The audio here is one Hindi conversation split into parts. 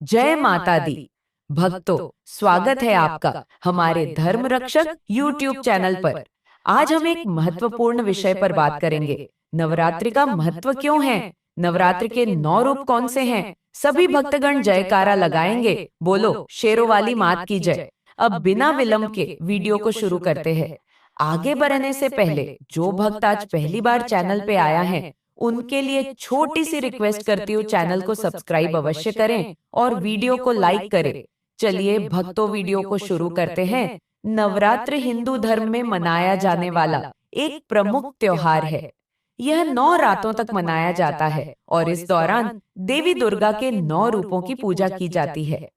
जय माता दी। भक्तों, स्वागत है आपका हमारे धर्म रक्षक YouTube चैनल पर। आज हम एक महत्वपूर्ण विषय पर बात करेंगे। नवरात्रि का महत्व क्यों है, नवरात्रि के 9 रूप कौन से हैं। सभी भक्तगण जयकारा लगाएंगे, बोलो शेरों वाली मात की जय। अब बिना विलंब के वीडियो को शुरू करते हैं। आगे बढ़ने से पहले जो भक्त आज पहली बार चैनल पे आया है, उनके लिए छोटी सी रिक्वेस्ट करती हूँ, चैनल को सब्सक्राइब अवश्य करें और वीडियो को लाइक करें। चलिए भक्तों, वीडियो को शुरू करते हैं। नवरात्र हिंदू धर्म में मनाया जाने वाला एक प्रमुख त्योहार है। यह 9 रातों तक मनाया जाता है और इस दौरान देवी दुर्गा के 9 रूपों की पूजा की जाती है।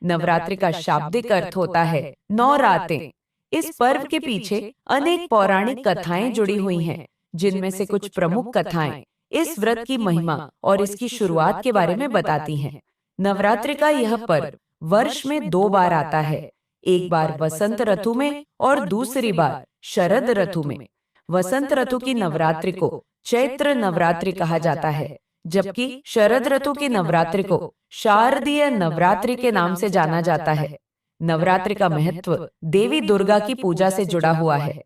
नवरात्रि का शाब्दिक अर्थ होता है 9 रातें। इस पर्व के पीछे अनेक पौराणिक कथाएं जुड़ी हुई हैं, जिनमें से कुछ प्रमुख कथाएं इस व्रत की महिमा और इसकी शुरुआत के बारे में बताती हैं। नवरात्रि का यह पर्व वर्ष में 2 बार आता है, एक बार वसंत ऋतु में और दूसरी बार शरद ऋतु में। वसंत ऋतु की नवरात्रि को चैत्र नवरात्रि कहा जाता है, जबकि शरद ऋतु की नवरात्रि को शारदीय नवरात्रि के नाम से जाना जाता है। नवरात्रि का महत्व देवी दुर्गा की पूजा से जुड़ा हुआ है।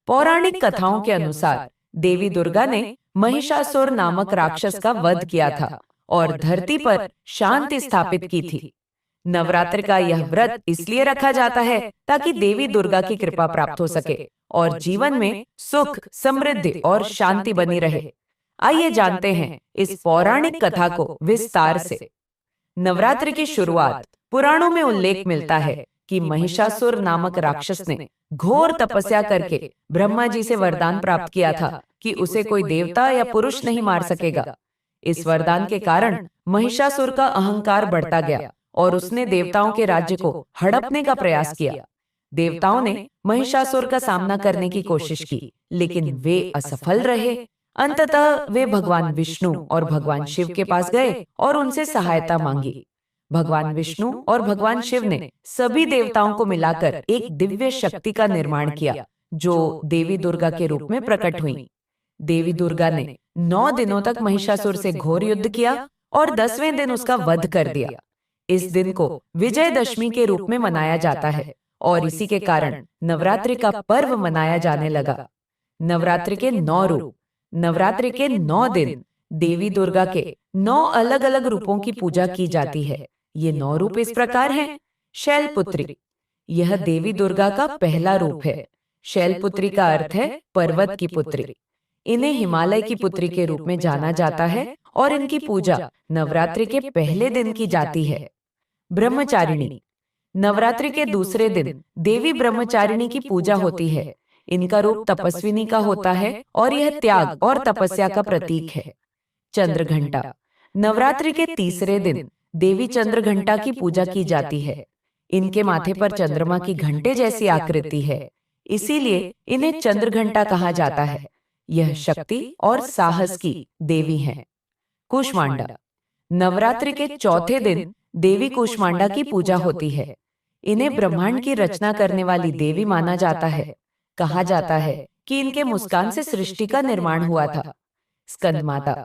पौराणिक कथाओं के अनुसार देवी दुर्गा ने महिषासुर नामक राक्षस का वध किया था और धरती पर शांति स्थापित की थी। नवरात्रि का यह व्रत इसलिए रखा जाता है ताकि देवी दुर्गा की कृपा प्राप्त हो सके और जीवन में सुख, समृद्धि और शांति बनी रहे। आइए जानते हैं इस पौराणिक कथा को विस्तार से। नवरात्रि की शुरुआत पुराणों में उल्लेख मिलता है कि महिषासुर नामक राक्षस ने घोर तपस्या करके ब्रह्मा जी से वरदान प्राप्त किया था कि उसे कोई देवता या पुरुष नहीं मार सकेगा। इस वरदान के कारण महिषासुर का अहंकार बढ़ता गया और उसने देवताओं के राज्य को हड़पने का प्रयास किया। देवताओं ने महिषासुर का सामना करने की कोशिश की, लेकिन वे असफल रहे। अंततः वे भगवान विष्णु और भगवान शिव के पास गए और उनसे सहायता मांगी। भगवान विष्णु और भगवान शिव ने सभी देवताओं को मिलाकर एक दिव्य शक्ति का निर्माण किया, जो देवी दुर्गा के रूप में प्रकट हुई। देवी दुर्गा ने 9 दिनों तक महिषासुर से घोर युद्ध किया और 10वें दिन उसका वध कर दिया। इस दिन को विजयदशमी के रूप में मनाया जाता है और इसी के कारण नवरात्रि का पर्व मनाया जाने लगा। नवरात्रि के 9 रूप। नवरात्रि के 9 दिन देवी दुर्गा के 9 अलग अलग रूपों की पूजा की जाती है। ये 9 रूप इस प्रकार हैं। शैलपुत्री, यह देवी दुर्गा का पहला रूप है। शैलपुत्री का अर्थ है पर्वत की पुत्री। इन्हें हिमालय की पुत्री के रूप में जाना जाता है और इनकी पूजा नवरात्रि के पहले दिन की जाती है। ब्रह्मचारिणी, नवरात्रि के दूसरे दिन देवी ब्रह्मचारिणी की पूजा होती है। इनका रूप तपस्विनी का होता है और यह त्याग और तपस्या का प्रतीक है। चंद्रघंटा, नवरात्रि के तीसरे दिन देवी चंद्रघंटा की पूजा की जाती है। इनके माथे पर चंद्रमा की घंटे जैसी आकृति है, इसीलिए इन्हें चंद्रघंटा कहा जाता है। यह शक्ति और साहस की देवी हैं। कूष्मांडा, नवरात्रि के चौथे दिन देवी कूष्मांडा की पूजा होती है। इन्हें ब्रह्मांड की रचना करने वाली देवी माना जाता है। कहा जाता है कि इनके मुस्कान से सृष्टि का निर्माण हुआ था। स्कंद माता,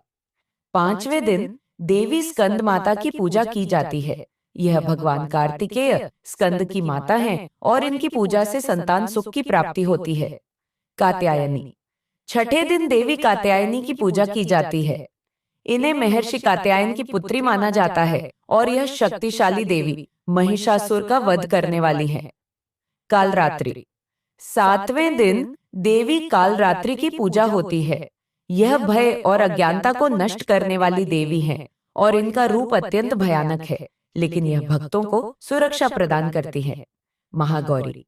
5वें दिन देवी स्कंद माता की पूजा की जाती है। यह भगवान कार्तिकेय स्कंद की माता हैं और इनकी पूजा से संतान सुख की प्राप्ति होती है। कात्यायनी, छठे दिन देवी कात्यायनी की पूजा की जाती है। इन्हें महर्षि कात्यायन की पुत्री माना जाता है और यह शक्तिशाली देवी महिषासुर का वध करने वाली है। कालरात्रि, 7वें दिन देवी कालरात्रि की पूजा होती है। यह भय और अज्ञानता को नष्ट करने वाली देवी हैं और इनका रूप अत्यंत भयानक है, लेकिन यह भक्तों को सुरक्षा प्रदान करती है। महागौरी,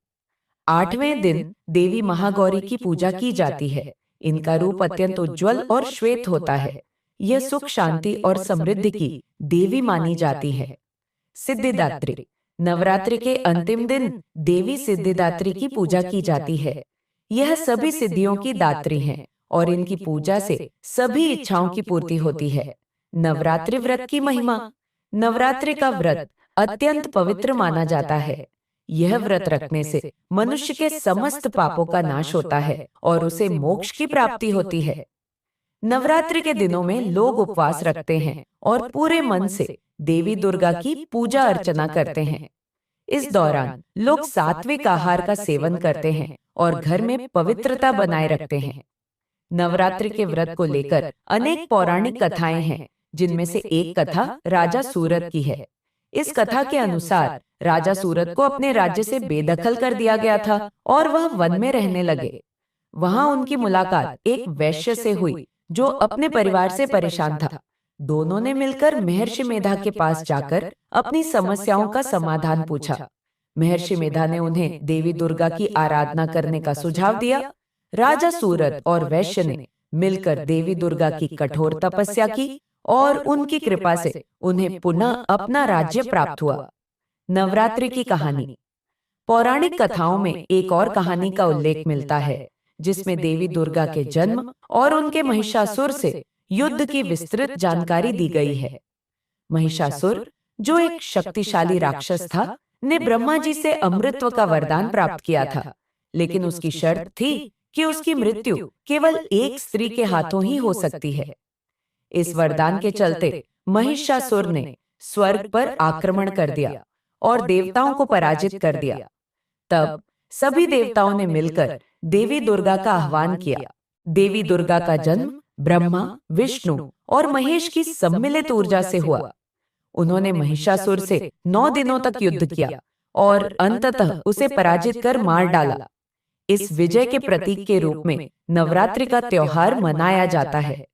8वें दिन देवी महागौरी की पूजा की जाती है। इनका रूप अत्यंत उज्जवल और श्वेत होता है। यह सुख, शांति और समृद्धि की देवी मानी जाती है। सिद्धिदात्री, नवरात्रि के अंतिम दिन देवी सिद्धिदात्री की पूजा की जाती है। यह सभी सिद्धियों की दात्री हैं और इनकी पूजा से सभी इच्छाओं की पूर्ति होती है। नवरात्रि व्रत की महिमा। नवरात्रि का व्रत अत्यंत पवित्र माना जाता है। यह व्रत रखने से मनुष्य के समस्त पापों का नाश होता है और उसे मोक्ष की प्राप्ति होती है। नवरात्रि के दिनों में लोग उपवास रखते हैं और पूरे मन से देवी दुर्गा की पूजा अर्चना करते हैं। इस दौरान लोग सात्विक आहार का सेवन करते हैं और घर में पवित्रता बनाए रखते हैं। नवरात्रि के व्रत को लेकर अनेक पौराणिक कथाएं हैं, जिनमें से एक कथा राजा सूरत की है। इस कथा के अनुसार राजा सूरत को अपने राज्य से बेदखल कर दिया गया था और वह वन में रहने लगे। वहां उनकी मुलाकात एक वैश्य से हुई जो अपने परिवार से परेशान था। दोनों ने मिलकर महर्षि मेधा के पास जाकर अपनी समस्याओं का समाधान पूछा। महर्षि मेधा ने उन्हें देवी दुर्गा की आराधना करने का सुझाव दिया। राजा सूरत और वैश्य ने मिलकर देवी दुर्गा की कठोर तपस्या की और उनकी कृपा से उन्हें पुनः अपना राज्य प्राप्त हुआ। नवरात्रि की कहानी। पौराणिक कथाओं में एक और कहानी का उल्लेख मिलता है, जिसमें देवी दुर्गा के जन्म और उनके महिषासुर से युद्ध की विस्तृत जानकारी दी गई है। महिषासुर, जो एक शक्तिशाली राक्षस था, ने ब्रह्मा जी से अमृतत्व का वरदान प्राप्त किया था, लेकिन उसकी शर्त थी कि उसकी मृत्यु केवल एक स्त्री के हाथों ही हो सकती है। इस वरदान के चलते महिषासुर ने स्वर्ग पर आक्रमण कर दिया और देवताओं को पराजित कर दिया। तब सभी देवताओं ने मिलकर देवी दुर्गा का आह्वान किया। देवी दुर्गा का जन्म ब्रह्मा, विष्णु और महेश की सम्मिलित ऊर्जा से हुआ। उन्होंने महिषासुर से 9 दिनों तक युद्ध किया और अंततः उसे पराजित कर मार डाला। इस विजय के प्रतीक के रूप में नवरात्रि का त्योहार मनाया जाता है।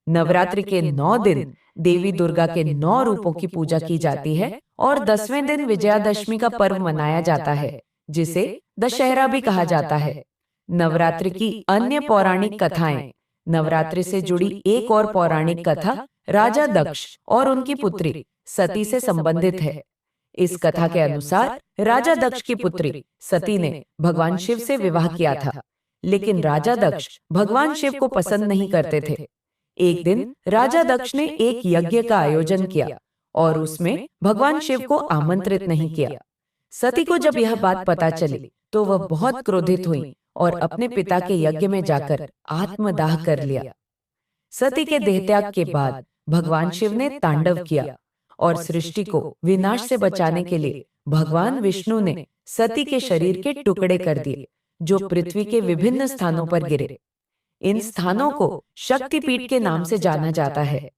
नवरात्रि के 9 दिन देवी दुर्गा के 9 रूपों की पूजा की जाती है और 10वें दिन विजयादशमी का पर्व मनाया जाता है, जिसे दशहरा भी कहा जाता है। नवरात्रि की अन्य पौराणिक कथाएं। नवरात्रि से जुड़ी एक और पौराणिक कथा राजा दक्ष और उनकी पुत्री सती से संबंधित है। इस कथा के अनुसार राजा दक्ष की पुत्री सती ने भगवान शिव से विवाह किया था, लेकिन राजा दक्ष भगवान शिव को पसंद नहीं करते थे। एक दिन राजा दक्ष ने एक यज्ञ का आयोजन किया और उसमें भगवान शिव को आमंत्रित नहीं किया। सती को जब यह बात पता चली तो वह बहुत क्रोधित हुई और अपने पिता के यज्ञ में जाकर आत्मदाह कर लिया। सती के देहत्याग के बाद भगवान शिव ने तांडव किया और सृष्टि को विनाश से बचाने के लिए भगवान विष्णु ने सती के शरीर के टुकड़े कर दिए, जो पृथ्वी के विभिन्न स्थानों पर गिरे। इन स्थानों को शक्तिपीठ के नाम से जाना जाता है।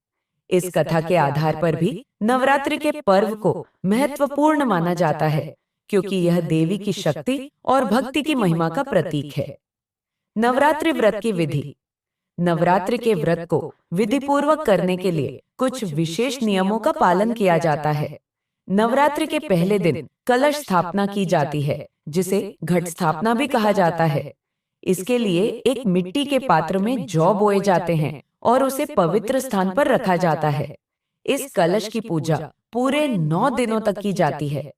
इस कथा के आधार पर भी नवरात्रि के पर्व को महत्वपूर्ण माना जाता है, क्योंकि यह देवी की शक्ति और भक्ति की महिमा का प्रतीक है। नवरात्रि व्रत की विधि। नवरात्रि के व्रत को विधिपूर्वक करने के लिए कुछ विशेष नियमों का पालन किया जाता है। नवरात्रि के पहले दिन कलश स्थापना की जाती है, जिसे घट स्थापना भी कहा जाता है। इसके लिए एक मिट्टी के पात्र में जौ बोए जाते हैं और उसे पवित्र स्थान पर रखा जाता है। इस कलश की पूजा पूरे 9 दिनों तक की जाती है।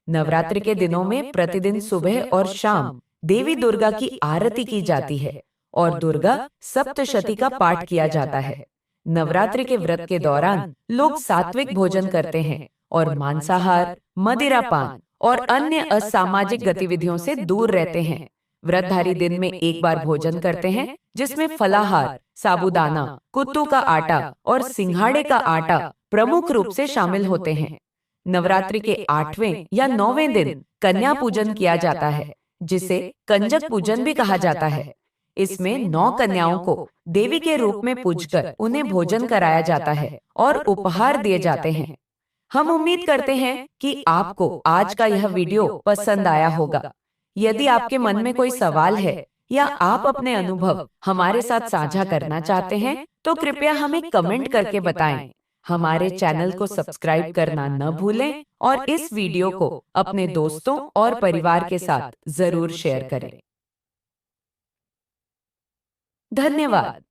नवरात्रि के दिनों में प्रतिदिन सुबह और शाम देवी दुर्गा की आरती की जाती है और दुर्गा सप्तशती का पाठ किया जाता है। नवरात्रि के व्रत के दौरान लोग सात्विक भोजन करते हैं और मांसाहार, मदिरापान और अन्य असामाजिक गतिविधियों से दूर रहते हैं। व्रतधारी दिन में एक बार भोजन करते हैं, जिसमें फलाहार, साबूदाना, कुत्तू का आटा और सिंघाड़े का आटा प्रमुख रूप से शामिल होते हैं। नवरात्रि के 8वें या 9वें दिन कन्या पूजन किया जाता है, जिसे कंजक पूजन भी कहा जाता है। इसमें 9 कन्याओं को देवी के रूप में पूजकर उन्हें भोजन कराया जाता है और उपहार दिए जाते हैं। हम उम्मीद करते हैं कि आपको आज का यह वीडियो पसंद आया होगा। यदि आपके मन में कोई सवाल है या आप अपने अनुभव हमारे साथ साझा करना चाहते हैं, तो कृपया हमें कमेंट करके बताएं। हमारे चैनल को सब्सक्राइब करना न भूलें और इस वीडियो को अपने दोस्तों और परिवार के साथ जरूर शेयर करें। धन्यवाद।